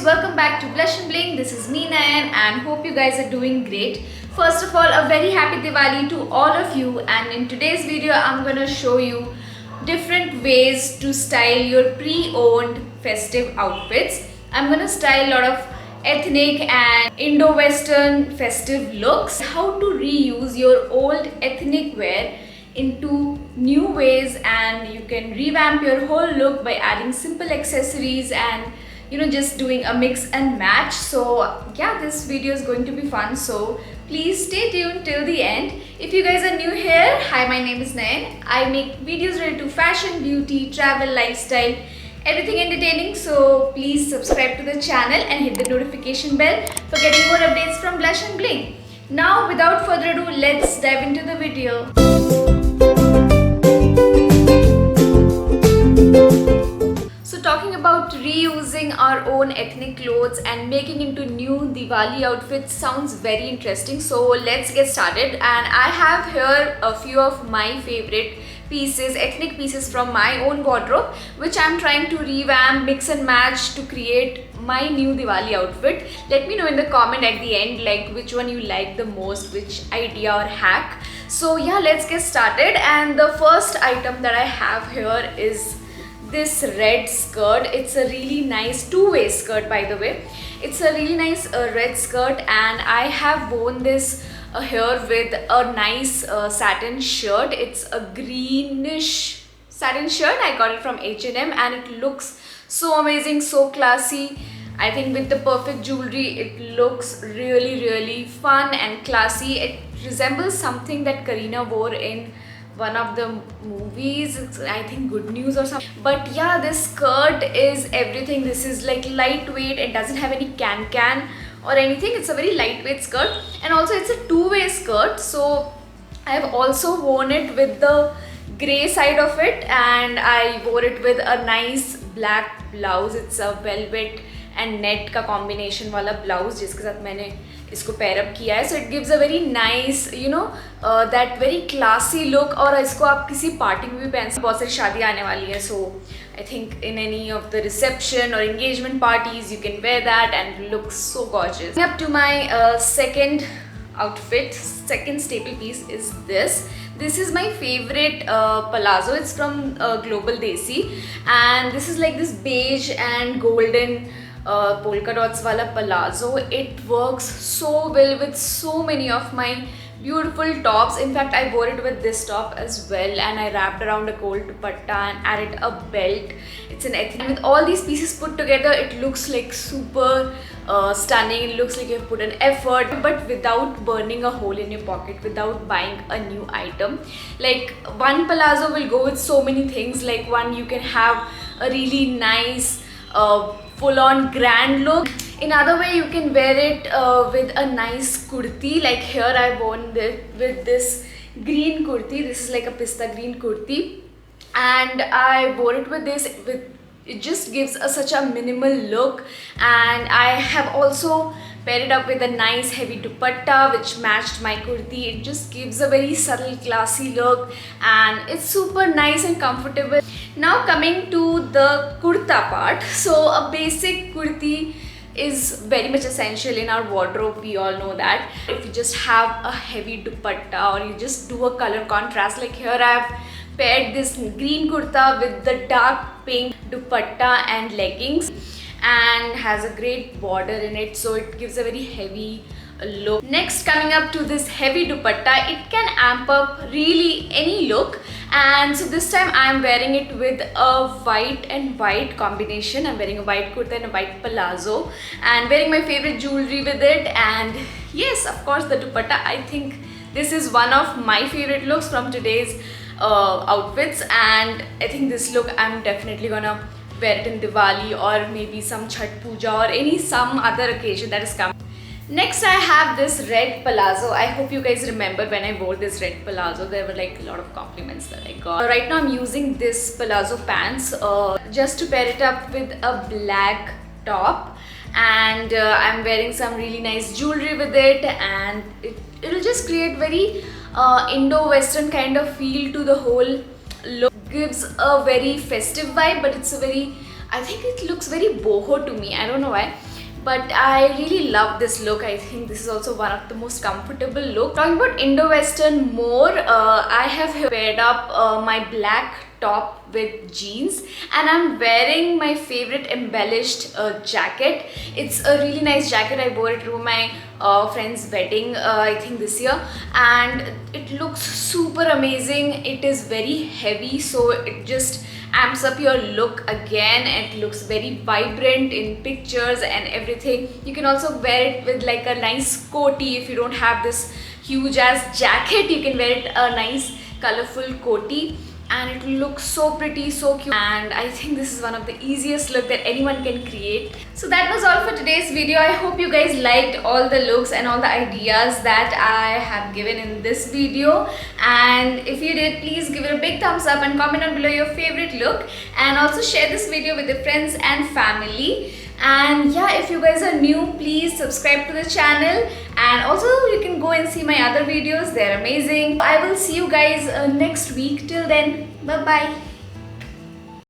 welcome back to Blush and Bling. This is me Nayan and hope you guys are doing great. First of all, a very happy Diwali to all of you, and in today's video I'm gonna show you different ways to style your pre-owned festive outfits. I'm gonna style a lot of ethnic and Indo-Western festive looks. How to reuse your old ethnic wear into new ways, and you can revamp your whole look by adding simple accessories and just doing a mix and match. So yeah, this video is going to be fun, so please stay tuned till the end. If you guys are new here, hi, my name is Nayan. I make videos related to fashion, beauty, travel, lifestyle, everything entertaining, so please subscribe to the channel and hit the notification bell for getting more updates from Blush and Bling. Now without further ado, let's dive into the video. Talking about reusing our own ethnic clothes and making into new Diwali outfits sounds very interesting, so let's get started. And I have here a few of my favorite pieces, ethnic pieces from my own wardrobe, which I'm trying to revamp, mix and match to create my new Diwali outfit. Let me know in the comment at the end like which one you like the most, which idea or hack. So yeah, let's get started. And the first item that I have here is this red skirt. It's a really nice two-way skirt, by the way. It's a really nice red skirt, and I have worn this here with a nice satin shirt. It's a greenish satin shirt. I got it from H&M and it looks so amazing, so classy. I think with the perfect jewelry it looks really fun and classy. It resembles something that Kareena wore in one of the movies, I think Good News or something. But yeah, this skirt is everything. This is like lightweight. It doesn't have any can or anything. It's a very lightweight skirt, and also it's a two-way skirt. So I have also worn it with the grey side of it, and I wore it with a nice black blouse. It's a velvet and net का combination वाला blouse जिसके साथ मैंने इसको pair up किया है. So it gives a very nice, that very classy look. और इसको आप किसी party में भी पहन सकते हैं. बहुत सारी शादी आने वाली है, so I think in any of the reception or engagement parties you can wear that and look so gorgeous. Up to my second outfit, second staple piece is this. This is my favorite palazzo. It's from Global Desi, and this is like this beige and golden polka dots wala palazzo. It works so well with so many of my beautiful tops. In fact, I wore it with this top as well, and I wrapped around a gold dupatta and added a belt. It's an ethnic. With all these pieces put together, it looks like super stunning. It looks like you've put an effort, but without burning a hole in your pocket, without buying a new item. Like, one palazzo will go with so many things. Like, one, you can have a really nice full-on grand look. In other way, you can wear it with a nice kurti. Like here I worn this with this green kurti. This is like a pista green kurti, and I wore it with this. It just gives such a minimal look, and I have also paired it up with a nice heavy dupatta which matched my kurti. It just gives a very subtle classy look, and it's super nice and comfortable. Now coming to the kurta part. So a basic kurti is very much essential in our wardrobe. We all know that. If you just have a heavy dupatta, or you just do a color contrast, like here I have paired this green kurta with the dark pink dupatta and leggings, and has a great border in it, so it gives a very heavy look. Next, coming up to this heavy dupatta, it can amp up really any look, and so this time I am wearing it with a white and white combination. I'm wearing a white kurta and a white palazzo, and wearing my favorite jewelry with it. And yes, of course, the dupatta. I think this is one of my favorite looks from today's outfits, and I think this look I'm definitely gonna wear it in Diwali or maybe some Chhat Puja or some other occasion that is coming. Next, I have this red palazzo. I hope you guys remember when I wore this red palazzo, there were like a lot of compliments that I got. Right now I'm using this palazzo pants just to pair it up with a black top, and I'm wearing some really nice jewelry with it, and it'll just create very Indo-Western kind of feel to the whole look. Gives a very festive vibe, but it's a very, I think it looks very boho to me. I don't know why. but I really love this look. I think this is also one of the most comfortable look. Talking about Indo-Western more, I have paired up my black top with jeans, and I'm wearing my favorite embellished jacket. It's a really nice jacket. I wore it to my friend's wedding I think this year, and it looks super amazing. It is very heavy, so it just amps up your look again, and it looks very vibrant in pictures and everything. You can also wear it with like a nice coatie. If you don't have this huge ass jacket, you can wear it a nice colorful coatie, and it looks so pretty, so cute, and I think this is one of the easiest look that anyone can create. So that was all for today's video. I hope you guys liked all the looks and all the ideas that I have given in this video, and if you did, please give it a big thumbs up and comment down below your favorite look, and also share this video with your friends and family. And yeah, if you guys are new, please subscribe to the channel, and also you can go and see my other videos. They're amazing. I will see you guys next week. Till then, bye bye.